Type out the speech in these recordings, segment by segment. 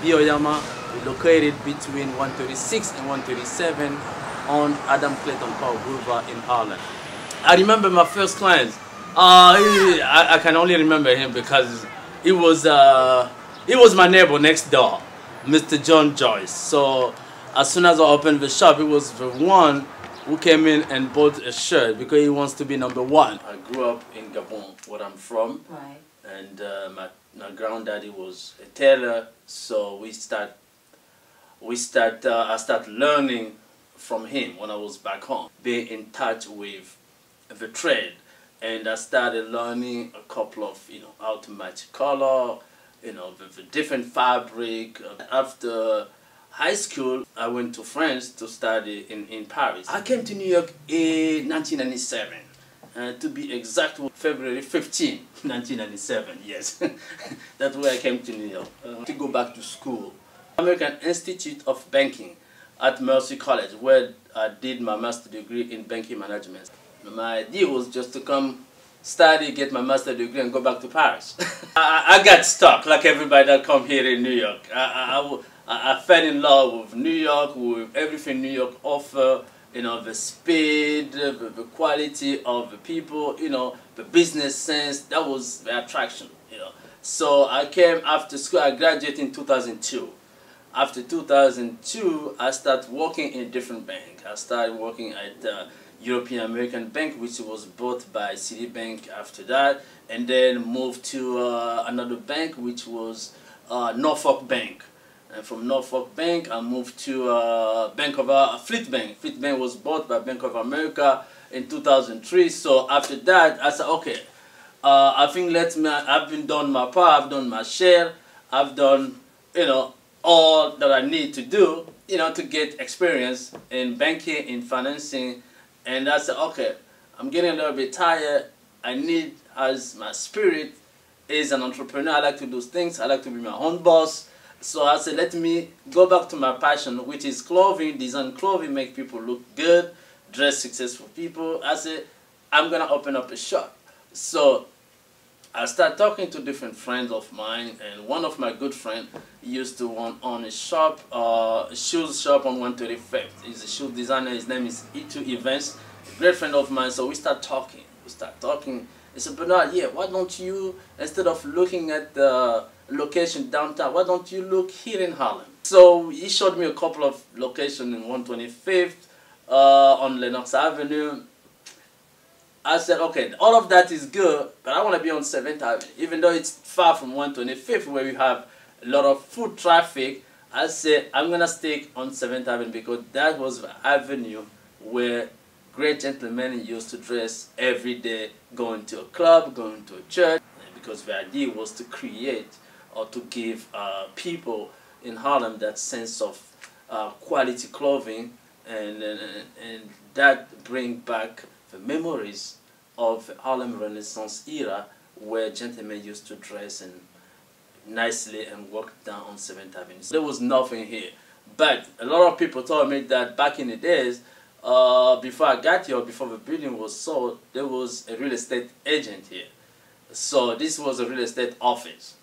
the Oyama, located between 136 and 137 on Adam Clayton Park Boulevard in Harlem. I remember my first client. I can only remember him because he was my neighbor next door, Mr. John Joyce. So as soon as I opened the shop, he was the one who came in and bought a shirt because he wants to be #1. I grew up in Gabon, where I'm from, right. And my granddaddy was a tailor, so I started learning from him when I was back home, being in touch with the trade, and I started learning a couple of, how to match color, the different fabric. After high school, I went to France to study in Paris. I came to New York in 1997. To be exact, February 15, 1997, yes. That's where I came to New York. To go back to school. American Institute of Banking at Mercy College, where I did my master's degree in banking management. My idea was just to come study, get my master's degree, and go back to Paris. I got stuck, like everybody that come here in New York. I fell in love with New York, with everything New York offers. The speed, the quality of the people, the business sense. That was the attraction, So I came after school. I graduated in 2002. After 2002, I started working in a different bank. I started working at European American Bank, which was bought by Citibank after that, and then moved to another bank, which was Norfolk Bank. And from Norfolk Bank, I moved to Fleet Bank. Fleet Bank was bought by Bank of America in 2003. So after that, I said, okay, I think I've been done my part, I've done my share, I've done, all that I need to do, to get experience in banking, in financing. And I said, okay, I'm getting a little bit tired. I need, as my spirit is an entrepreneur, I like to do things, I like to be my own boss. So I said, let me go back to my passion, which is clothing, design clothing, make people look good, dress successful people. I said, I'm going to open up a shop. So I started talking to different friends of mine, and one of my good friends used to own a shop, a shoes shop on 135th. He's a shoe designer. His name is E2 Events, a great friend of mine. So we start talking. He said, Bernard, yeah, why don't you, instead of looking at the location downtown, why don't you look here in Harlem? So he showed me a couple of locations in 125th, on Lenox Avenue. I said, okay, all of that is good, but I want to be on 7th Avenue. Even though it's far from 125th, where we have a lot of foot traffic, I said, I'm going to stick on 7th Avenue because that was the avenue where great gentlemen used to dress every day, going to a club, going to a church, because the idea was to create or to give people in Harlem that sense of quality clothing, and that bring back the memories of the Harlem Renaissance era, where gentlemen used to dress and nicely and walk down on 7th Avenue. So there was nothing here, but a lot of people told me that back in the days, before I got here, before the building was sold, there was a real estate agent here. So this was a real estate office.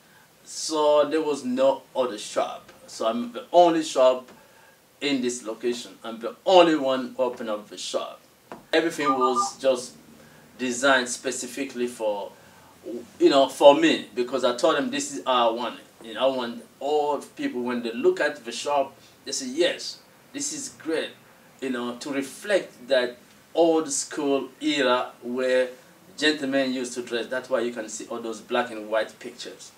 So there was no other shop. So I'm the only shop in this location. I'm the only one open up the shop. Everything was just designed specifically for, for me, because I told them this is how I want it. I want all people, when they look at the shop, they say, yes, this is great. To reflect that old school era where gentlemen used to dress. That's why you can see all those black and white pictures.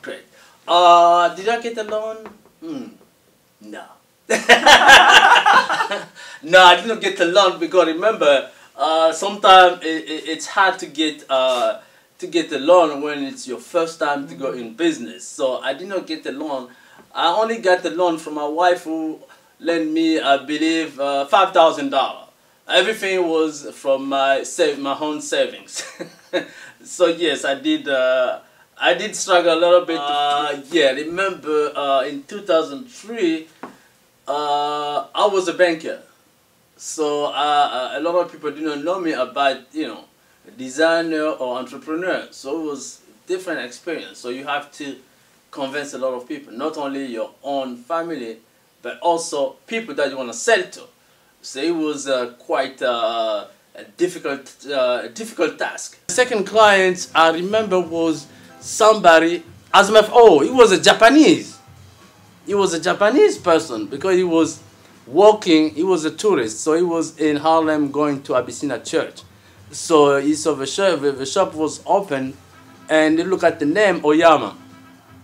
Great. Did I get a loan? No. No, I didn't get a loan because remember, sometimes it's hard to get a loan when it's your first time to go in business. So I did not get a loan. I only got a loan from my wife, who lent me, I believe, $5,000. Everything was from my own savings. So yes, I did struggle a little bit. Yeah, remember in 2003, I was a banker. So a lot of people didn't know me about, designer or entrepreneur. So it was different experience. So you have to convince a lot of people, not only your own family, but also people that you want to sell to. So it was quite a difficult task. The second client I remember was somebody, he was a Japanese. He was a Japanese person because he was walking, he was a tourist, so he was in Harlem going to Abyssinia Church. So he saw the shop was open, and he looked at the name Oyama.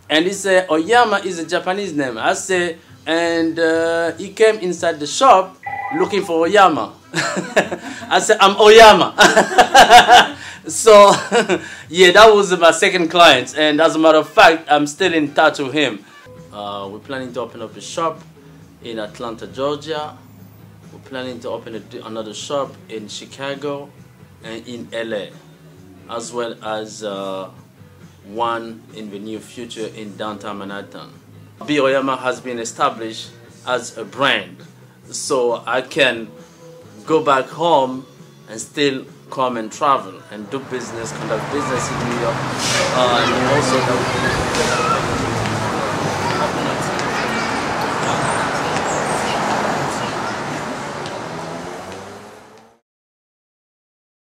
And he said, Oyama is a Japanese name. I said, and he came inside the shop looking for Oyama. I said, I'm Oyama. So, yeah, that was my second client. And as a matter of fact, I'm still in touch with him. We're planning to open up a shop in Atlanta, Georgia. We're planning to open another shop in Chicago and in LA, as well as one in the near future in downtown Manhattan. Oyama has been established as a brand, so I can go back home and still come and travel and do business, conduct business in New York, and also